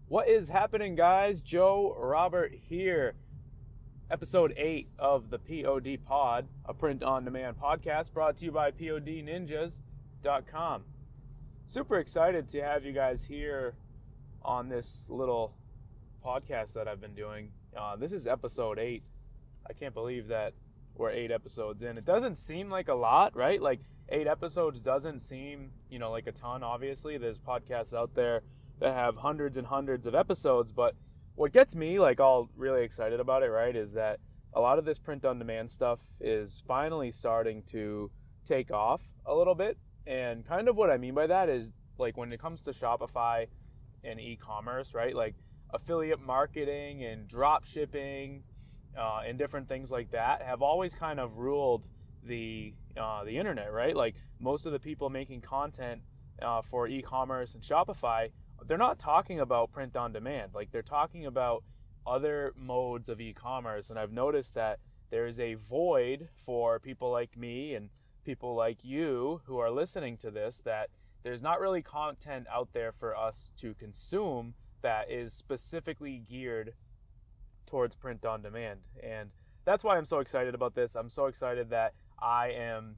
What is happening, guys? Joe Robert here. Episode 8 of the POD Pod, a print-on-demand podcast brought to you by PODninjas.com. Super excited to have you guys here on this little podcast that I've been doing. This is episode 8. I can't believe that we're 8 episodes in. It doesn't seem like a lot, right? Like 8 episodes doesn't seem, like a ton, obviously. There's podcasts out there that have hundreds and hundreds of episodes, but what gets me all really excited about it, right, is that a lot of this print-on-demand stuff is finally starting to take off a little bit. And kind of what I mean by that is, when it comes to Shopify and e-commerce, right, affiliate marketing and drop shipping and different things like that have always kind of ruled the internet, right? Most of the people making content for e-commerce and Shopify, they're not talking about print on demand. They're talking about other modes of e-commerce. And I've noticed that there is a void for people like me and people like you who are listening to this, that there's not really content out there for us to consume that is specifically geared towards print on demand. And that's why I'm so excited about this. I'm so excited that I am,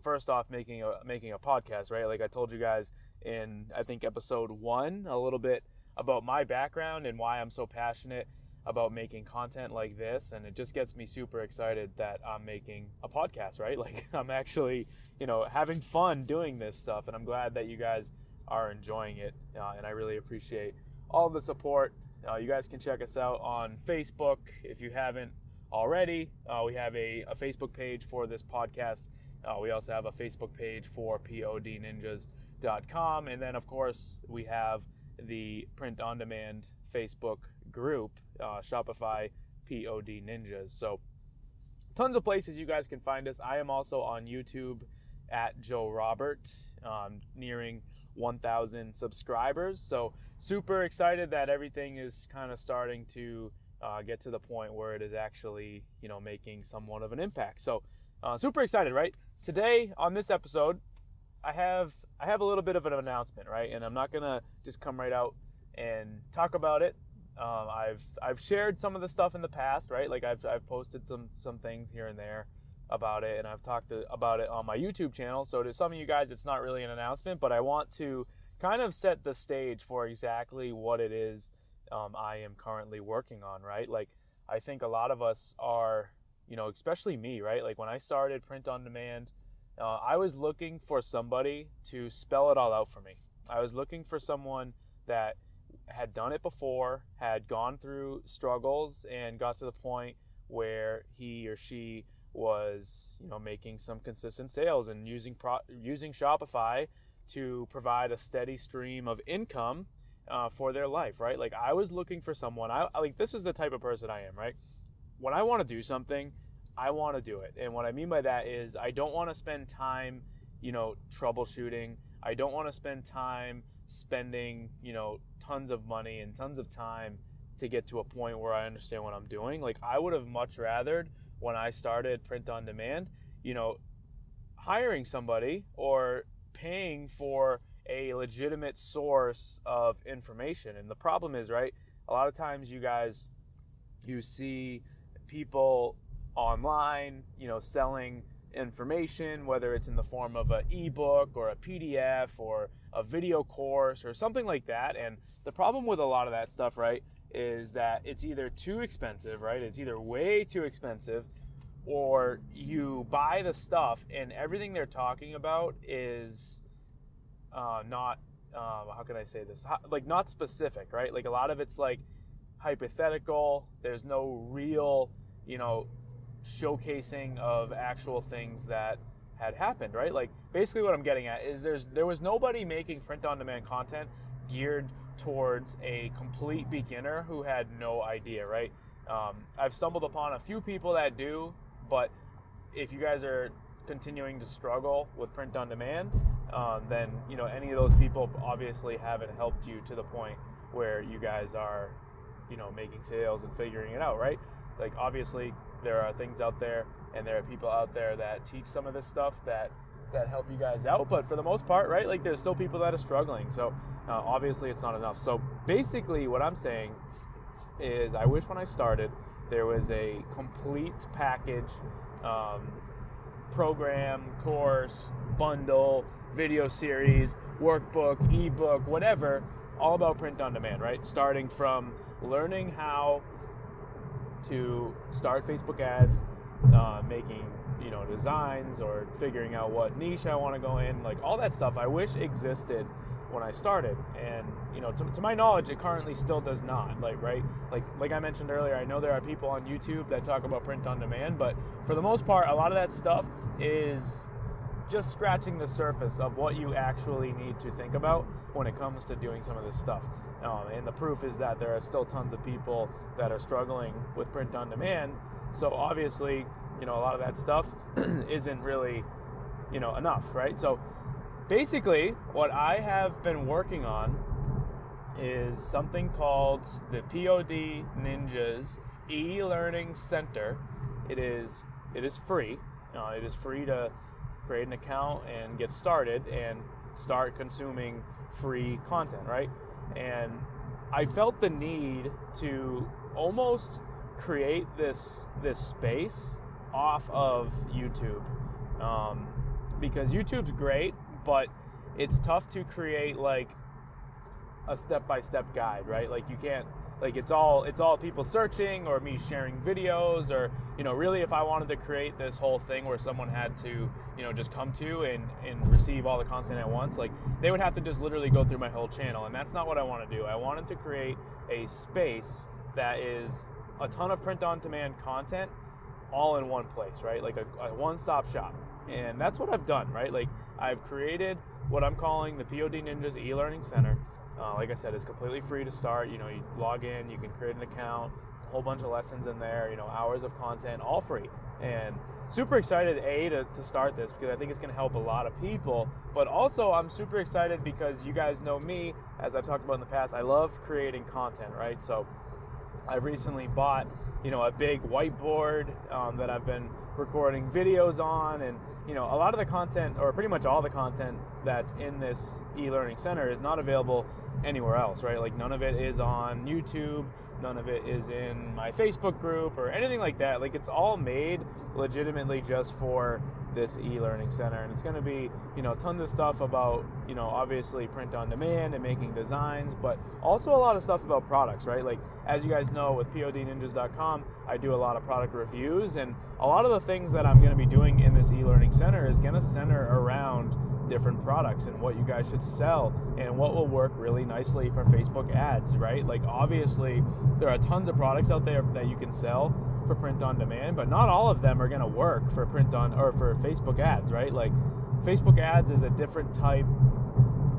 first off making a podcast, right? Like I told you guys in, I think, episode 1, a little bit about my background and why I'm so passionate about making content like this. And it just gets me super excited that I'm making a podcast, right? I'm actually, having fun doing this stuff. And I'm glad that you guys are enjoying it. And I really appreciate all the support. You guys can check us out on Facebook if you haven't already. We have a Facebook page for this podcast. We also have a Facebook page for PODninjas.com. And then, of course, we have the print-on-demand Facebook group, Shopify POD Ninjas. So tons of places you guys can find us. I am also on YouTube at Joe Robert, nearing 1,000 subscribers. So super excited that everything is kind of starting to get to the point where it is actually, making somewhat of an impact. So super excited, right? Today on this episode, I have a little bit of an announcement, right? And I'm not gonna just come right out and talk about it. I've shared some of the stuff in the past, right? I've posted some things here and there about it, and I've talked about it on my YouTube channel. So to some of you guys, it's not really an announcement, but I want to kind of set the stage for exactly what it is I am currently working on, right? I think a lot of us are, especially me, right? When I started print on demand, I was looking for somebody to spell it all out for me. I was looking for someone that had done it before, had gone through struggles, and got to the point where he or she was, making some consistent sales and using Shopify to provide a steady stream of income for their life, right? I was looking for someone. This is the type of person I am, right? When I want to do something, I want to do it. And what I mean by that is I don't want to spend time, troubleshooting. I don't want to spend time spending, tons of money and tons of time to get to a point where I understand what I'm doing. I would have much rathered, when I started print on demand, hiring somebody or paying for a legitimate source of information. And the problem is, right, a lot of times you see people online, selling information, whether it's in the form of an ebook or a PDF or a video course or something like that. And the problem with a lot of that stuff, right, is that it's either too expensive, right? It's either way too expensive, or you buy the stuff and everything they're talking about is not, how can I say this? Not specific, right? A lot of it's hypothetical. There's no real, showcasing of actual things that had happened, right? Basically what I'm getting at is there was nobody making print-on-demand content geared towards a complete beginner who had no idea, right? I've stumbled upon a few people that do, but if you guys are continuing to struggle with print-on-demand, then, any of those people obviously haven't helped you to the point where you guys are, making sales and figuring it out, right? Obviously there are things out there and there are people out there that teach some of this stuff that that help you guys out, but for the most part, right, like there's still people that are struggling. So obviously it's not enough. So basically what I'm saying is I wish when I started there was a complete package, program, course, bundle, video series, workbook, ebook, whatever, all about print on demand, right? Starting from learning how to start Facebook ads, making designs, or figuring out what niche I want to go in, like all that stuff I wish existed when I started. And to my knowledge, it currently still does not. Like I mentioned earlier, I know there are people on YouTube that talk about print on demand, but for the most part, a lot of that stuff is just scratching the surface of what you actually need to think about when it comes to doing some of this stuff. And the proof is that there are still tons of people that are struggling with print on demand. So obviously, a lot of that stuff isn't really, enough, right? So basically, what I have been working on is something called the POD Ninjas e-learning center. It is free. It is free to create an account and get started and start consuming free content, right? And I felt the need to almost create this space off of YouTube, because YouTube's great, but it's tough to create like a step-by-step guide, right? Like you can't, like it's all people searching or me sharing videos, or really if I wanted to create this whole thing where someone had to just come to and receive all the content at once, like they would have to just literally go through my whole channel, and that's not what I want to do. I wanted to create a space that is a ton of print-on-demand content all in one place, right? Like a one-stop shop. And that's what I've done, right? Like I've created what I'm calling the POD Ninjas e-learning center. Like I said, it's completely free to start. You log in, you can create an account, a whole bunch of lessons in there, hours of content, all free. And super excited, to start this, because I think it's going to help a lot of people. But also, I'm super excited because you guys know me, as I've talked about in the past, I love creating content, right? So I recently bought, a big whiteboard that I've been recording videos on, and a lot of the content, or pretty much all the content that's in this e-learning center, is not available anywhere else, right? Like none of it is on YouTube, none of it is in my Facebook group or anything like that. Like it's all made legitimately just for this e-learning center, and it's going to be tons of stuff about obviously print on demand and making designs, but also a lot of stuff about products, right? Like as you guys know, with podninjas.com, I do a lot of product reviews, and a lot of the things that I'm going to be doing in this e-learning center is going to center around different products and what you guys should sell and what will work really nicely for Facebook ads, right? Like obviously there are tons of products out there that you can sell for print on demand, but not all of them are going to work for for Facebook ads, right? Like Facebook ads is a different type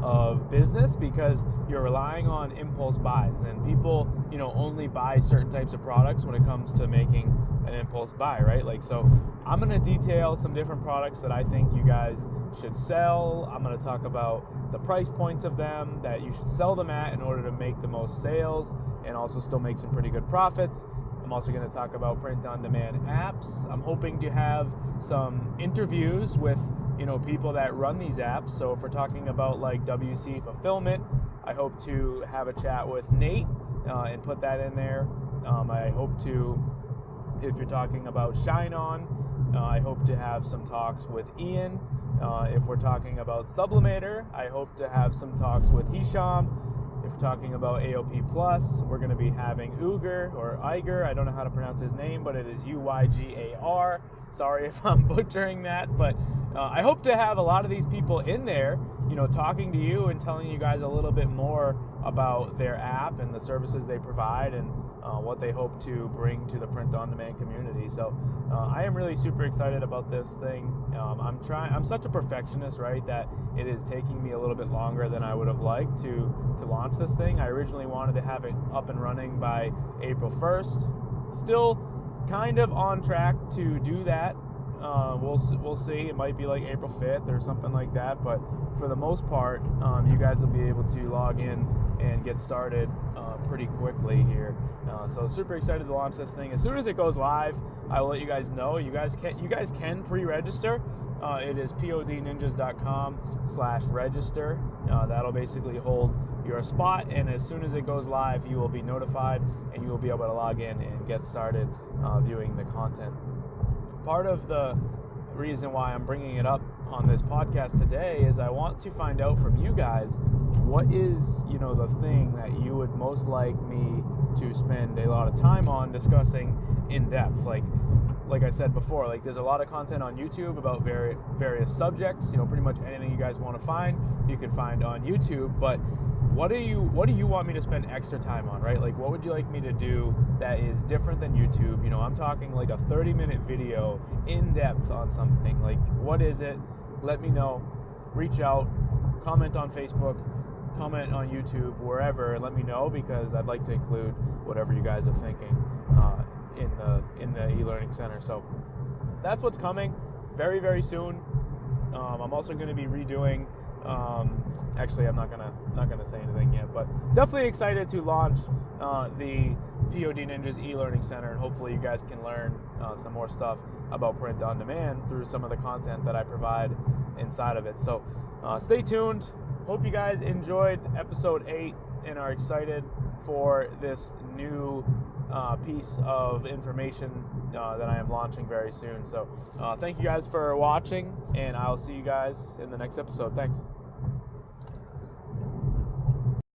of business because you're relying on impulse buys, and people only buy certain types of products when it comes to making an impulse buy, right? Like, so I'm going to detail some different products that I think you guys should sell. I'm going to talk about the price points of them that you should sell them at in order to make the most sales and also still make some pretty good profits. I'm also going to talk about print-on-demand apps. I'm hoping to have some interviews with people that run these apps. So if we're talking about like WC Fulfillment, I hope to have a chat with Nate and put that in there. I hope to, if you're talking about Shine On, I hope to have some talks with Ian. If we're talking about Sublimator, I hope to have some talks with Hisham. If we're talking about AOP Plus, we're going to be having Iger. I don't know how to pronounce his name, but it is Uygar. Sorry if I'm butchering that, but I hope to have a lot of these people in there, talking to you and telling you guys a little bit more about their app and the services they provide and what they hope to bring to the print-on-demand community. So I am really super excited about this thing. I'm such a perfectionist, right, that it is taking me a little bit longer than I would have liked to launch this thing. I originally wanted to have it up and running by April 1st. Still kind of on track to do that. We'll see. It might be like April 5th or something like that, but for the most part, you guys will be able to log in and get started pretty quick. quickly here. So super excited to launch this thing. As soon as it goes live, I will let you guys know. You guys can pre-register. It is podninjas.com/register. That'll basically hold your spot, and as soon as it goes live, you will be notified and you will be able to log in and get started viewing the content. Part of the reason why I'm bringing it up on this podcast today is I want to find out from you guys, what is, the thing that you would most like me to spend a lot of time on discussing in depth. Like I said before, there's a lot of content on YouTube about various subjects. Pretty much anything you guys want to find, you can find on YouTube. But what do you want me to spend extra time on, right? What would you like me to do that is different than YouTube? I'm talking a 30-minute video in depth on something. What is it? Let me know. Reach out, comment on Facebook, comment on YouTube, wherever, and let me know, because I'd like to include whatever you guys are thinking in the e-learning center. So that's what's coming very, very soon. I'm also going to be redoing. Actually, I'm not gonna say anything yet, but definitely excited to launch the POD Ninjas e-learning center, and hopefully you guys can learn some more stuff about print on demand through some of the content that I provide inside of it. So stay tuned. Hope you guys enjoyed episode 8 and are excited for this new piece of information that I am launching very soon. So thank you guys for watching, and I'll see you guys in the next episode. Thanks.